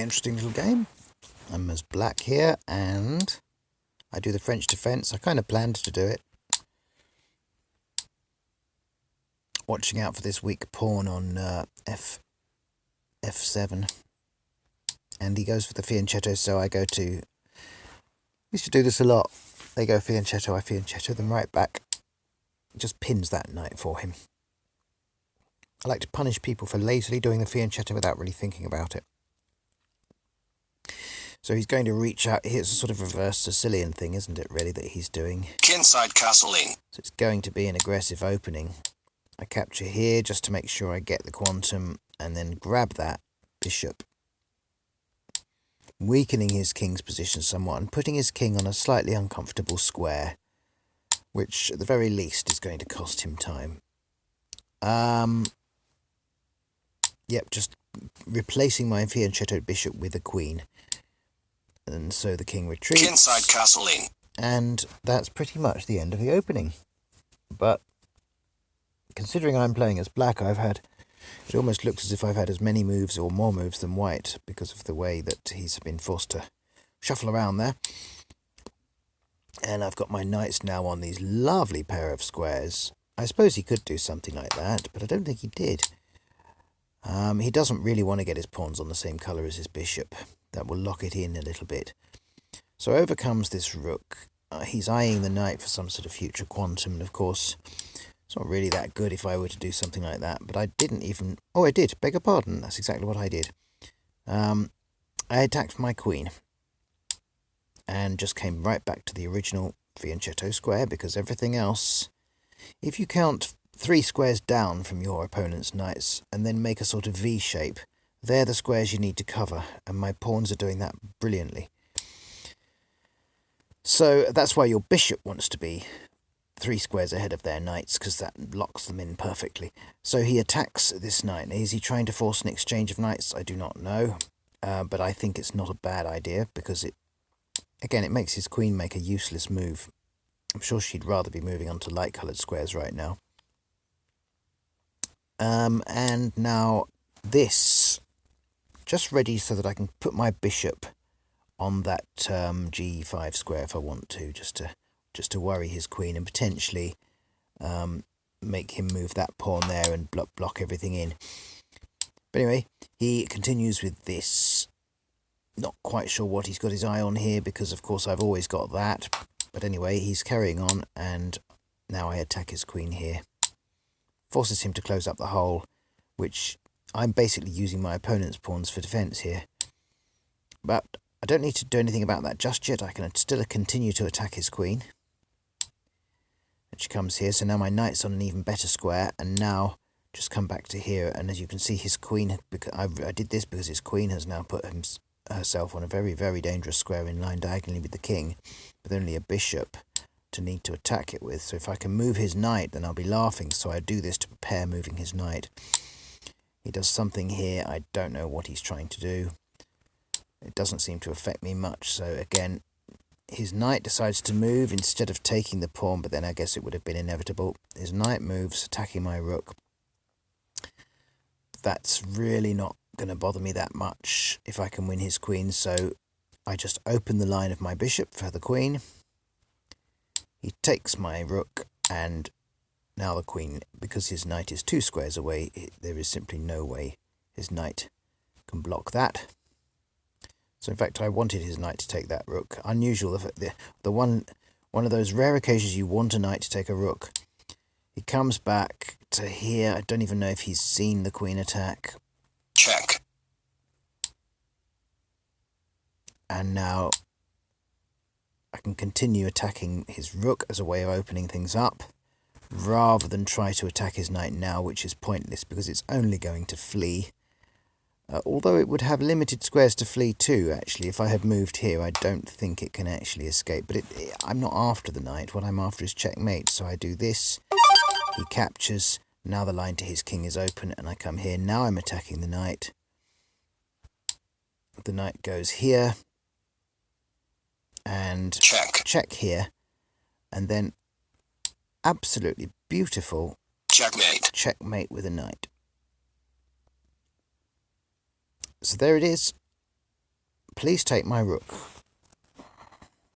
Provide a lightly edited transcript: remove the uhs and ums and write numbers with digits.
Interesting little game. I'm as black here, and I do the French defence. I kind of planned to do it. Watching out for this weak pawn on f7. And he goes for the fianchetto, so I go to... used to do this a lot. They go fianchetto, I fianchetto them right back. Just pins that knight for him. I like to punish people for lazily doing the fianchetto without really thinking about it. So he's going to reach out. Here's a sort of reverse Sicilian thing, isn't it, really, that he's doing? Kinside castling. So it's going to be an aggressive opening. I capture here just to make sure I get the quantum and then grab that bishop, weakening his king's position somewhat and putting his king on a slightly uncomfortable square, which at the very least is going to cost him time. Yep, just replacing my fianchetto bishop with a queen. And so the king retreats. Kinside castling. And that's pretty much the end of the opening. But considering I'm playing as black, it almost looks as if I've had as many moves or more moves than white because of the way that he's been forced to shuffle around there. And I've got my knights now on these lovely pair of squares. I suppose he could do something like that, but I don't think he did. He doesn't really want to get his pawns on the same colour as his bishop. That will lock it in a little bit. So over comes this rook. He's eyeing the knight for some sort of future quantum, and of course, it's not really that good if I were to do something like that. But I didn't even... oh, I did. Beg your pardon. That's exactly what I did. I attacked my queen and just came right back to the original fianchetto square because everything else... if you count 3 squares down from your opponent's knights and then make a sort of V shape, they're the squares you need to cover, and my pawns are doing that brilliantly. So that's why your bishop wants to be 3 squares ahead of their knights, because that locks them in perfectly. So he attacks this knight. Now, is he trying to force an exchange of knights? I do not know, but I think it's not a bad idea, because it makes his queen make a useless move. I'm sure she'd rather be moving onto light-coloured squares right now. And now this, just ready so that I can put my bishop on that g5 square if I want to, just to worry his queen and potentially make him move that pawn there and block everything in. But anyway, he continues with this. Not quite sure what he's got his eye on here, because of course I've always got that. But anyway, he's carrying on, and now I attack his queen here. Forces him to close up the hole, which I'm basically using my opponent's pawns for defence here. But I don't need to do anything about that just yet. I can still continue to attack his queen. And she comes here, so now my knight's on an even better square, and now just come back to here, and as you can see, his queen... I did this because his queen has now put herself on a very, very dangerous square in line diagonally with the king, with only a bishop to need to attack it with. So if I can move his knight, then I'll be laughing. So I do this to prepare moving his knight. He does something here. I don't know what he's trying to do. It doesn't seem to affect me much. So again, his knight decides to move instead of taking the pawn, but then I guess it would have been inevitable. His knight moves, attacking my rook. That's really not going to bother me that much if I can win his queen. So I just open the line of my bishop for the queen. He takes my rook, and now the queen, because his knight is 2 squares away, there is simply no way his knight can block that. So in fact, I wanted his knight to take that rook. Unusual, the one of those rare occasions you want a knight to take a rook. He comes back to here. I don't even know if he's seen the queen attack. Check. And now I can continue attacking his rook as a way of opening things up, rather than try to attack his knight now, which is pointless because it's only going to flee. Although it would have limited squares to flee too, actually. If I had moved here, I don't think it can actually escape. But I'm not after the knight. What I'm after is checkmate. So I do this. He captures. Now the line to his king is open, and I come here. Now I'm attacking the knight. The knight goes here. And check here. And then absolutely beautiful checkmate with a knight. So there it is. Please take my rook.